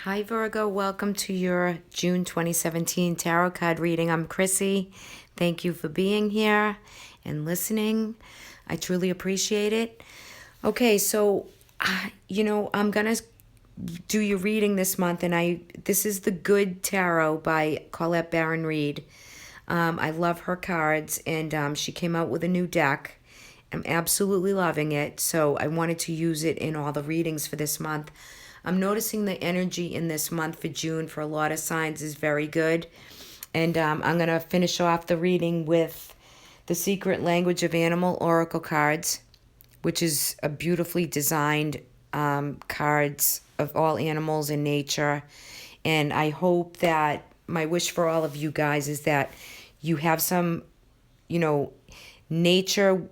Hi, Virgo. Welcome to your June 2017 tarot card reading. I'm Chrissy. Thank you for being here and listening. I truly appreciate it. Okay, so, I'm going to do your reading this month, and this is the Good Tarot by Colette Baron Reed. I love her cards, and she came out with a new deck. I'm absolutely loving it, so I wanted to use it in all the readings for this month. I'm noticing the energy in this month for June for a lot of signs is very good. And I'm going to finish off the reading with the Secret Language of Animal Oracle cards, which is a beautifully designed cards of all animals in nature. And I hope that my wish for all of you guys is that you have some, nature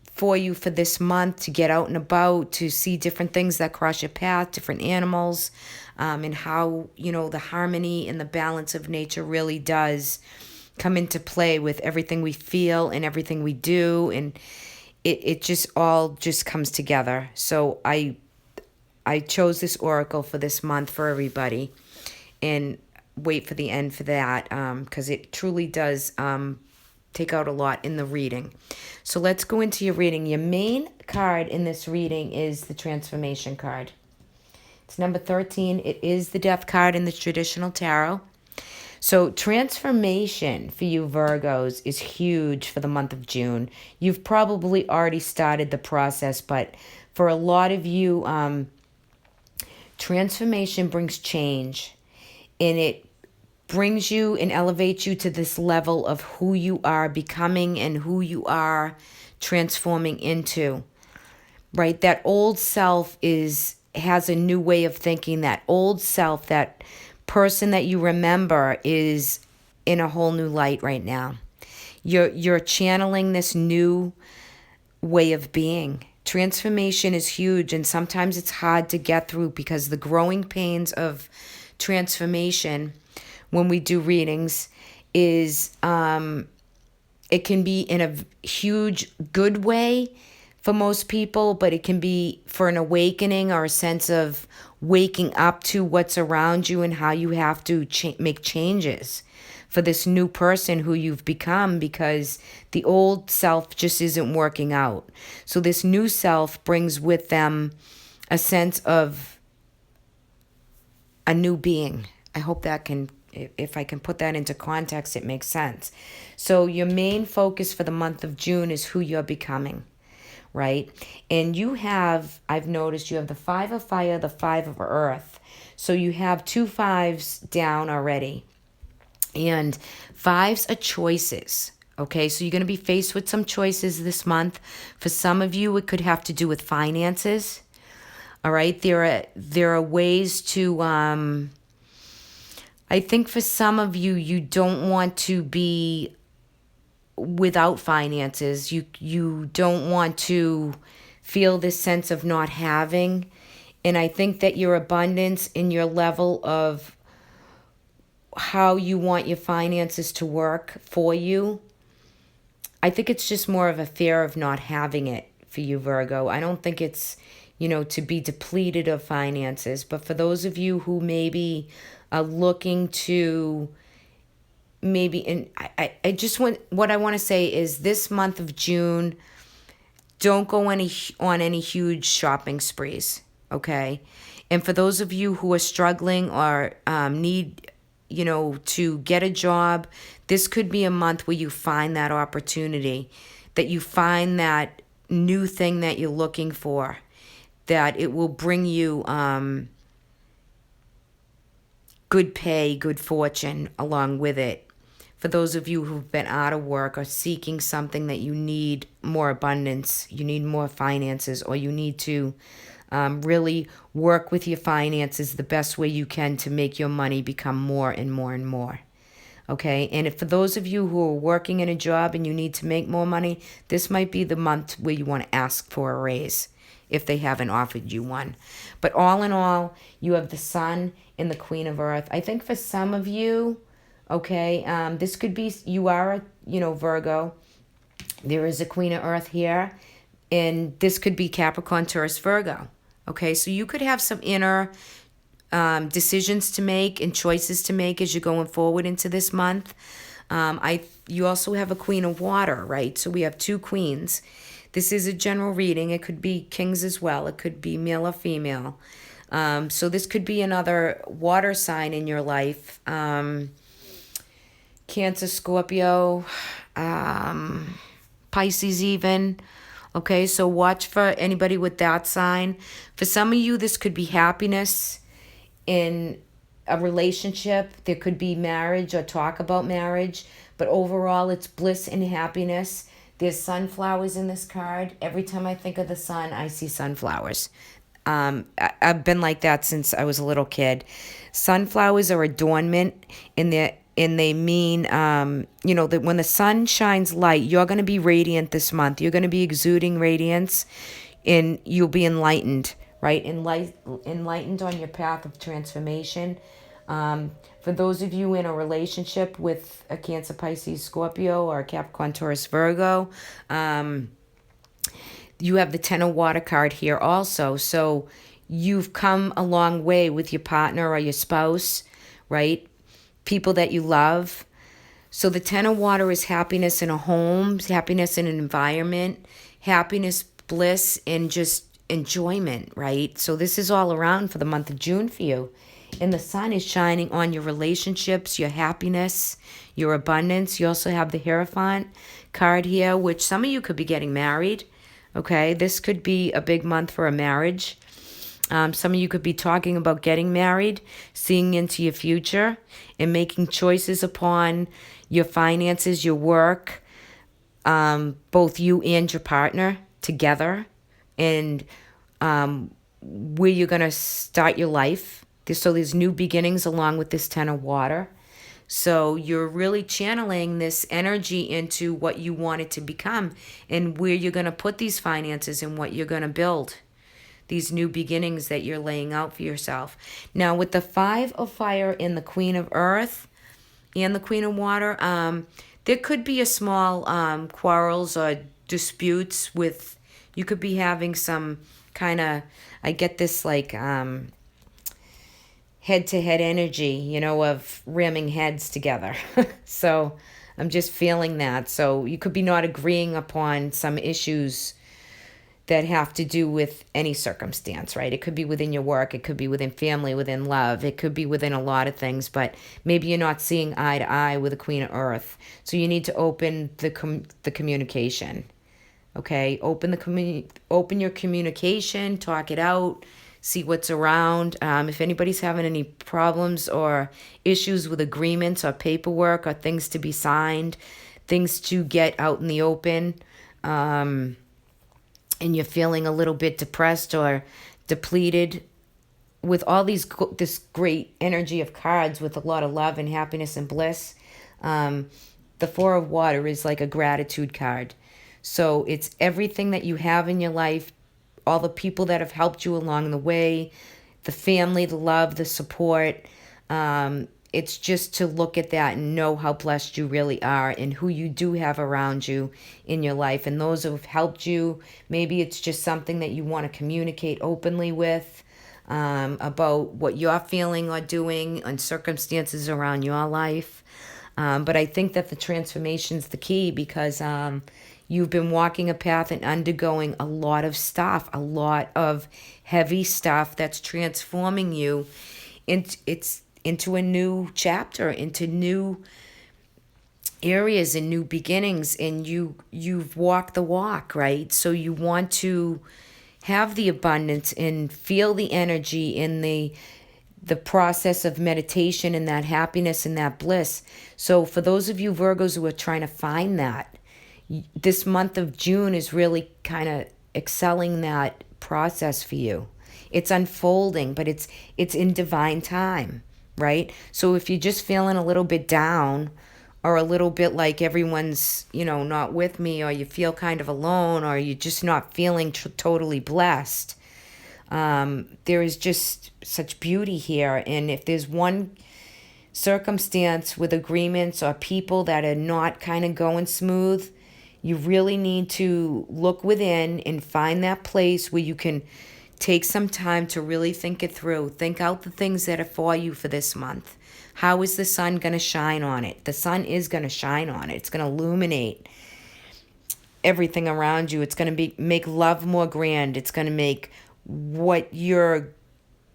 for you for this month to get out and about, to see different things that cross your path, different animals, and how, the harmony and the balance of nature really does come into play with everything we feel and everything we do. And it just all just comes together. So I chose this oracle for this month for everybody, and wait for the end for that, because it truly does take out a lot in the reading. So let's go into your reading. Your main card in this reading is the Transformation card. It's number 13. It is the Death card in the traditional tarot. So transformation for you Virgos is huge for the month of June. You've probably already started the process, but for a lot of you, transformation brings change, and it brings you and elevates you to this level of who you are becoming and who you are transforming into, right? That old self has a new way of thinking. That old self, that person that you remember, is in a whole new light right now. You're channeling this new way of being. Transformation is huge, and sometimes it's hard to get through because the growing pains of transformation when we do readings is it can be in a huge good way for most people, but it can be for an awakening or a sense of waking up to what's around you and how you have to make changes for this new person who you've become, because the old self just isn't working out. So this new self brings with them a sense of a new being. I hope that if I can put that into context, it makes sense. So your main focus for the month of June is who you're becoming, right? And I've noticed you have the 5 of fire, the 5 of earth. So you have 2 5s down already. And 5s are choices. Okay, so you're going to be faced with some choices this month. For some of you, it could have to do with finances. All right, there are ways to I think for some of you, you don't want to be without finances. You don't want to feel this sense of not having. And I think that your abundance and your level of how you want your finances to work for you, I think it's just more of a fear of not having it for you, Virgo. I don't think it's, to be depleted of finances. But for those of you who maybe are looking to and I just what I want to say is this month of June, don't go on any huge shopping sprees, okay? And for those of you who are struggling or need, to get a job, this could be a month where you find that opportunity, that you find that new thing that you're looking for, that it will bring you good pay, good fortune along with it. For those of you who've been out of work or seeking something that you need more abundance, you need more finances, or you need to really work with your finances the best way you can to make your money become more and more and more. Okay, and for those of you who are working in a job and you need to make more money, this might be the month where you want to ask for a raise if they haven't offered you one. But all in all, you have the Sun and the Queen of Earth. I think for some of you, okay, this could be, you are, Virgo. There is a Queen of Earth here, and this could be Capricorn, Taurus, Virgo. Okay, so you could have some inner decisions to make and choices to make as you're going forward into this month. You also have a Queen of Water, right? So we have two queens. This is a general reading. It could be kings as well. It could be male or female. So this could be another water sign in your life. Cancer, Scorpio, Pisces even. Okay, so watch for anybody with that sign. For some of you, this could be happiness in a relationship. There could be marriage or talk about marriage. But overall, it's bliss and happiness. There's sunflowers in this card. Every time I think of the sun, I see sunflowers. I've been like that since I was a little kid. Sunflowers are adornment and they mean, that when the sun shines light, you're going to be radiant this month. You're going to be exuding radiance and you'll be enlightened, right? Enlightened on your path of transformation. For those of you in a relationship with a Cancer, Pisces, Scorpio, or a Capricorn, Taurus, Virgo, you have the Ten of Water card here also. So you've come a long way with your partner or your spouse, right? People that you love. So the Ten of Water is happiness in a home, happiness in an environment, happiness, bliss, and just enjoyment, right? So this is all around for the month of June for you. And the sun is shining on your relationships, your happiness, your abundance. You also have the Hierophant card here, which some of you could be getting married. Okay, this could be a big month for a marriage. Some of you could be talking about getting married, seeing into your future, and making choices upon your finances, your work, both you and your partner together, and where you're going to start your life. So there's new beginnings along with this Ten of Water. So you're really channeling this energy into what you want it to become and where you're going to put these finances and what you're going to build. These new beginnings that you're laying out for yourself. Now with the Five of Fire and the Queen of Earth and the Queen of Water, there could be a small quarrels or disputes with, you could be having some kind of, I get this like head-to-head energy, of ramming heads together. So I'm just feeling that. So you could be not agreeing upon some issues that have to do with any circumstance, right? It could be within your work. It could be within family, within love. It could be within a lot of things, but maybe you're not seeing eye to eye with the Queen of Earth. So you need to open the communication, okay? Open your communication, talk it out, see what's around. If anybody's having any problems or issues with agreements or paperwork or things to be signed, things to get out in the open, and you're feeling a little bit depressed or depleted with all this great energy of cards with a lot of love and happiness and bliss, the Four of Water is like a gratitude card. So it's everything that you have in your life, all the people that have helped you along the way, the family, the love, the support. It's just to look at that and know how blessed you really are and who you do have around you in your life. And those who have helped you, maybe it's just something that you want to communicate openly with about what you're feeling or doing and circumstances around your life. But I think that the transformation's the key because you've been walking a path and undergoing a lot of stuff, a lot of heavy stuff that's transforming you. Into a new chapter, into new areas and new beginnings, and you've walked the walk, right? So you want to have the abundance and feel the energy in the process of meditation and that happiness and that bliss. So for those of you Virgos who are trying to find that, this month of June is really kind of excelling that process for you. It's unfolding, but it's in divine time. Right? So if you're just feeling a little bit down or a little bit like everyone's, not with me, or you feel kind of alone, or you're just not feeling totally blessed, there is just such beauty here. And if there's one circumstance with agreements or people that are not kind of going smooth, you really need to look within and find that place where you can Take some time to really think it through. Think out the things that are for you for this month. How is the sun going to shine on it? The sun is going to shine on it. It's going to illuminate everything around you. It's going to make love more grand. It's going to make what your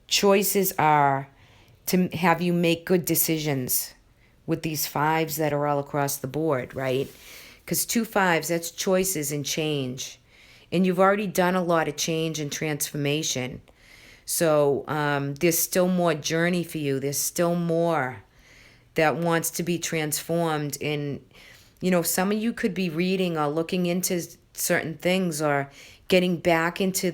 choices are to have you make good decisions with these fives that are all across the board, right? Because 2 5s, that's choices and change. And you've already done a lot of change and transformation. So there's still more journey for you. There's still more that wants to be transformed. And, some of you could be reading or looking into certain things or getting back into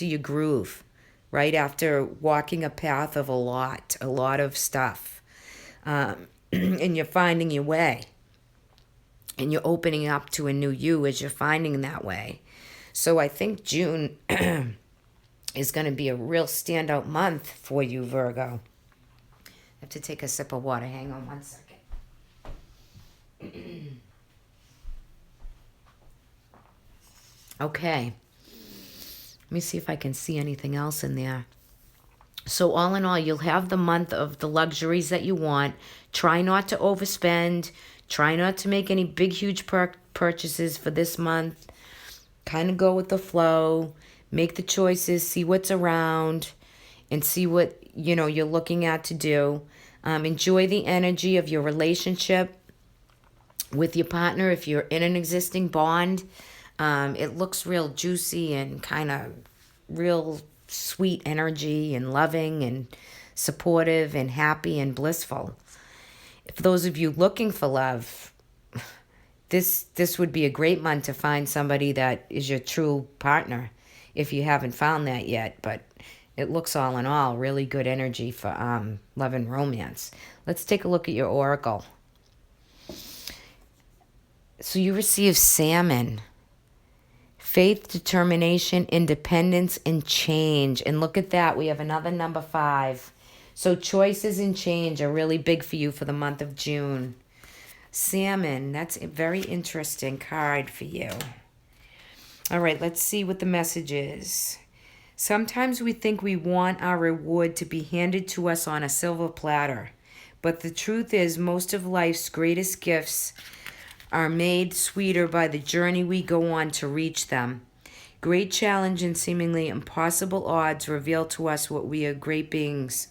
your groove, right? After walking a path of a lot of stuff. And you're finding your way. And you're opening up to a new you as you're finding that way. So I think June is going to be a real standout month for you, Virgo. I have to take a sip of water. Hang on one second. Okay. Let me see if I can see anything else in there. So all in all, you'll have the month of the luxuries that you want. Try not to overspend. Try not to make any big, huge purchases for this month. Kind of go with the flow. Make the choices. See what's around. And see what, you're looking at to do. Enjoy the energy of your relationship with your partner. If you're in an existing bond, it looks real juicy and kind of real sweet energy and loving and supportive and happy and blissful. For those of you looking for love, this would be a great month to find somebody that is your true partner if you haven't found that yet. But it looks all in all really good energy for love and romance. Let's take a look at your oracle. So you receive Salmon. Faith, determination, independence, and change. And look at that. We have another number 5. So choices and change are really big for you for the month of June. Salmon, that's a very interesting card for you. All right, let's see what the message is. Sometimes we think we want our reward to be handed to us on a silver platter. But the truth is, most of life's greatest gifts are made sweeter by the journey we go on to reach them. Great challenge and seemingly impossible odds reveal to us what we are great beings.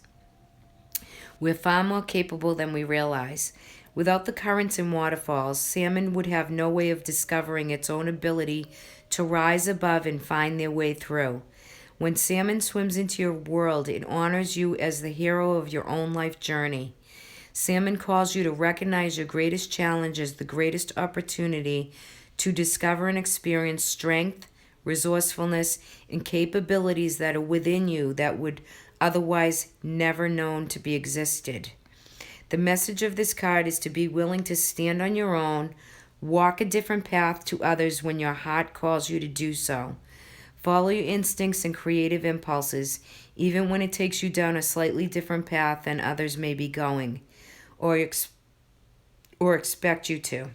We're far more capable than we realize. Without the currents and waterfalls, salmon would have no way of discovering its own ability to rise above and find their way through. When salmon swims into your world, it honors you as the hero of your own life journey. Salmon calls you to recognize your greatest challenge as the greatest opportunity to discover and experience strength, resourcefulness, and capabilities that are within you that would otherwise never known to be existed. The message of this card is to be willing to stand on your own, walk a different path to others when your heart calls you to do so. Follow your instincts and creative impulses, even when it takes you down a slightly different path than others may be going, or expect you to.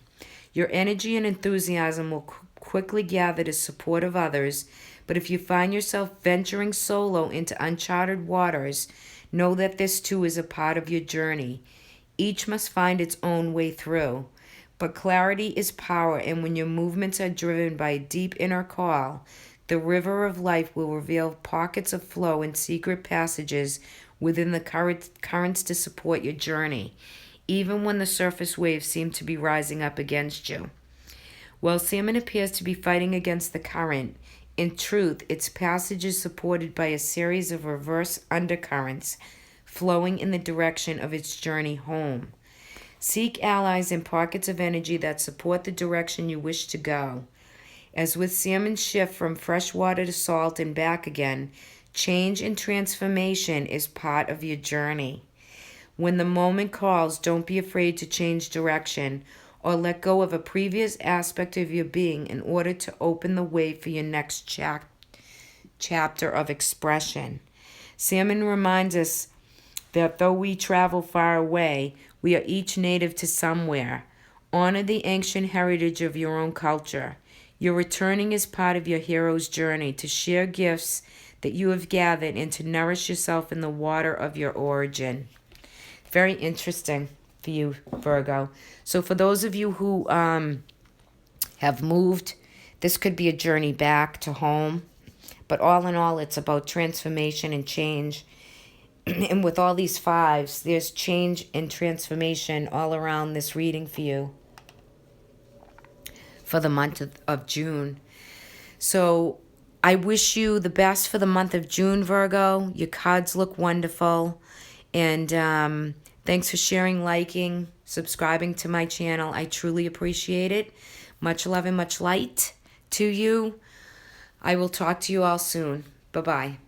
Your energy and enthusiasm will quickly gather to support of others, but if you find yourself venturing solo into uncharted waters, know that this too is a part of your journey. Each must find its own way through. But clarity is power, and when your movements are driven by a deep inner call, the river of life will reveal pockets of flow and secret passages within the currents to support your journey, even when the surface waves seem to be rising up against you. While salmon appears to be fighting against the current, in truth, its passage is supported by a series of reverse undercurrents flowing in the direction of its journey home. Seek allies in pockets of energy that support the direction you wish to go. As with salmon's shift from fresh water to salt and back again, change and transformation is part of your journey. When the moment calls, don't be afraid to change direction or let go of a previous aspect of your being in order to open the way for your next chapter of expression. Salmon reminds us that though we travel far away, we are each native to somewhere. Honor the ancient heritage of your own culture. You're returning as part of your hero's journey to share gifts that you have gathered and to nourish yourself in the water of your origin. Very interesting for you, Virgo. So for those of you who have moved, this could be a journey back to home. But all in all, it's about transformation and change. And with all these fives, there's change and transformation all around this reading for you for the month of June. So I wish you the best for the month of June, Virgo. Your cards look wonderful. And thanks for sharing, liking, subscribing to my channel. I truly appreciate it. Much love and much light to you. I will talk to you all soon. Bye-bye.